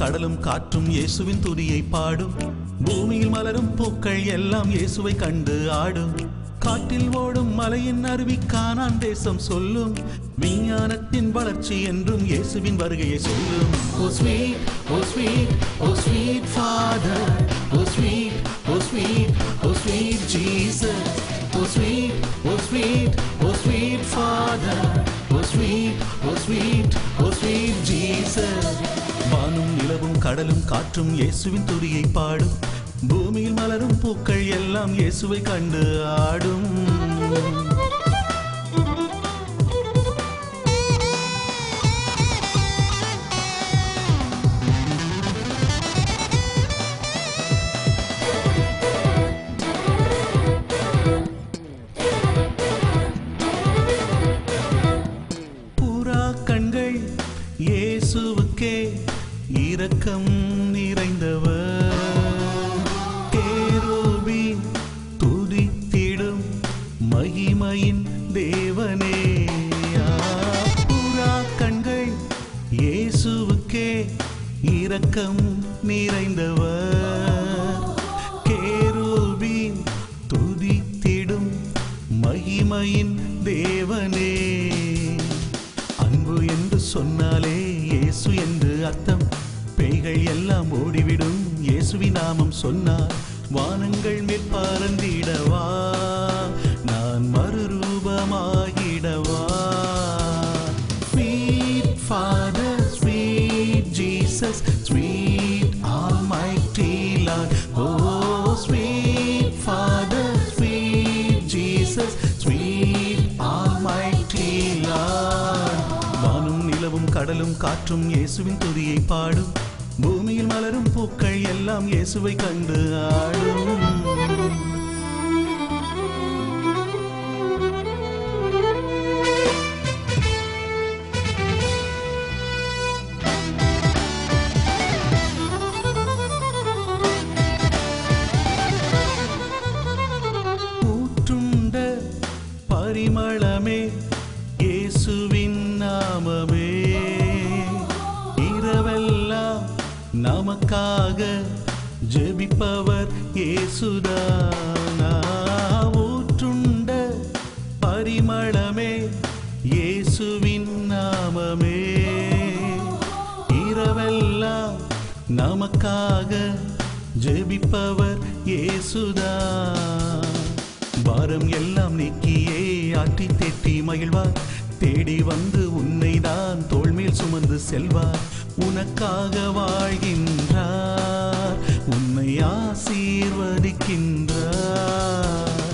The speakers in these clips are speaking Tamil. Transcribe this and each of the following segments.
கடலும் காற்றும் இயேசுவின் துதியை பாடும். பூமியில் மலரும் பூக்கள் எல்லாம் இயேசுவை கண்டு ஆடும். காட்டில் ஓடும் மலையின் அருவி கானான் தேசம் சொல்லும். விஞ்ஞானத்தின் வளர்ச்சி என்றும் இயேசுவின் வருகையை சொல்லும். ஓ ஸ்வீட், ஓ ஸ்வீட், ஓ ஸ்வீட் ஃபாதர், ஓ ஸ்வீட், ஓ ஸ்வீட், ஓ ஸ்வீட் ஜீசஸ். ஓ ஸ்வீட், ஓ ஸ்வீட், ஓ ஸ்வீட் ஃபாதர், ஓ ஸ்வீட், ஓ ஸ்வீட், ஓ ஸ்வீட் ஜீசஸ். வானும் நிலவும் கடலும் காற்றும் இயேசுவின் துதியை பாடும். பூமியில் மலரும் பூக்கள் எல்லாம் இயேசுவை கண்டு ஆடும். புறா கண்கள் இயேசுவுக்கே இரக்கம் நிறைந்தவர். மகிமையின் தேவனே. புறா கண்கள் இயேசுவுக்கே இரக்கம் நிறைந்தவர். கேருபீன் துதித்திடும் மகிமையின் தேவனே. அன்பு என்று சொன்னாலே இயேசு என்று அர்த்தம். பேய்கள் எல்லாம் ஓடிவிடும் இயேசுவின் நாமம் சொன்னார். வானங்கள் மேல் பறந்திடவா, நான் மறுரூபமாகிடவா. Sweet Father, sweet Jesus, sweet Almighty Lord. Oh, sweet Father, sweet Jesus, sweet Almighty Lord. வானும் நிலவும் கடலும் காற்றும் இயேசுவின் துதியை பாடும். பூமியில் மலரும் பூக்கள் எல்லாம் இயேசுவை கண்டு ஆடும். ஊற்றுண்ட பரிமளமே இயேசுவின் நாமமே. இரவெல்லாம் நமக்காக ஜெபிப்பவர் இயேசுதானா. ஊற்றுண்ட பரிமளமே இயேசுவின் நாமமே. இரவெல்லாம் நமக்காக ஜெபிப்பவர் இயேசுதான். பாரம் எல்லாம் நீக்கியே ஆட்டி தேட்டி மகிழ்வார். தேடி வந்து உன்னை தான் தோள் மேல் சுமந்து செல்வார். உனக்காக வாழ்கின்றார், உன்னை ஆசீர்வதிக்கின்றார்.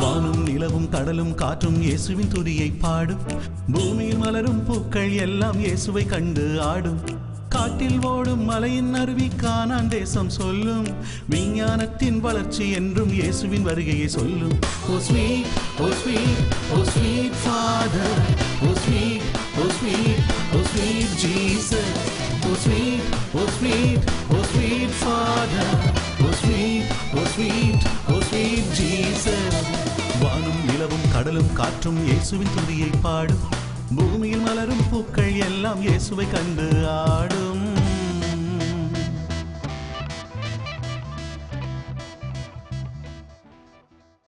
வானும் நிலவும் கடலும் காற்றும் இயேசுவின் துதியை பாடும். பூமியில் மலரும் பூக்கள் எல்லாம் இயேசுவை கண்டு ஆடும். காட்டில் ஓடும் மலையின் அருவி கானான் தேசம் சொல்லும். விஞ்ஞானத்தின் வளர்ச்சி என்றும் இயேசுவின் வருகையை சொல்லும். ஓ ஸ்வீட், ஓ ஸ்வீட், ஓ ஸ்வீட் ஃபாதர், ஓ ஸ்வீட், ஓ ஸ்வீட், ஓ ஸ்வீட் ஜீசஸ். ஓ ஸ்வீட், ஓ ஸ்வீட், ஓ ஸ்வீட் ஃபாதர், ஓ ஸ்வீட், ஓ ஸ்வீட், ஓ ஸ்வீட் ஜீசஸ். வானும் நிலவும் கடலும் காற்றும் இயேசுவின் துதியை பாடும். பூமியில் மலரும் பூக்கள் எல்லாம் இயேசுவை கண்டு ஆடும்.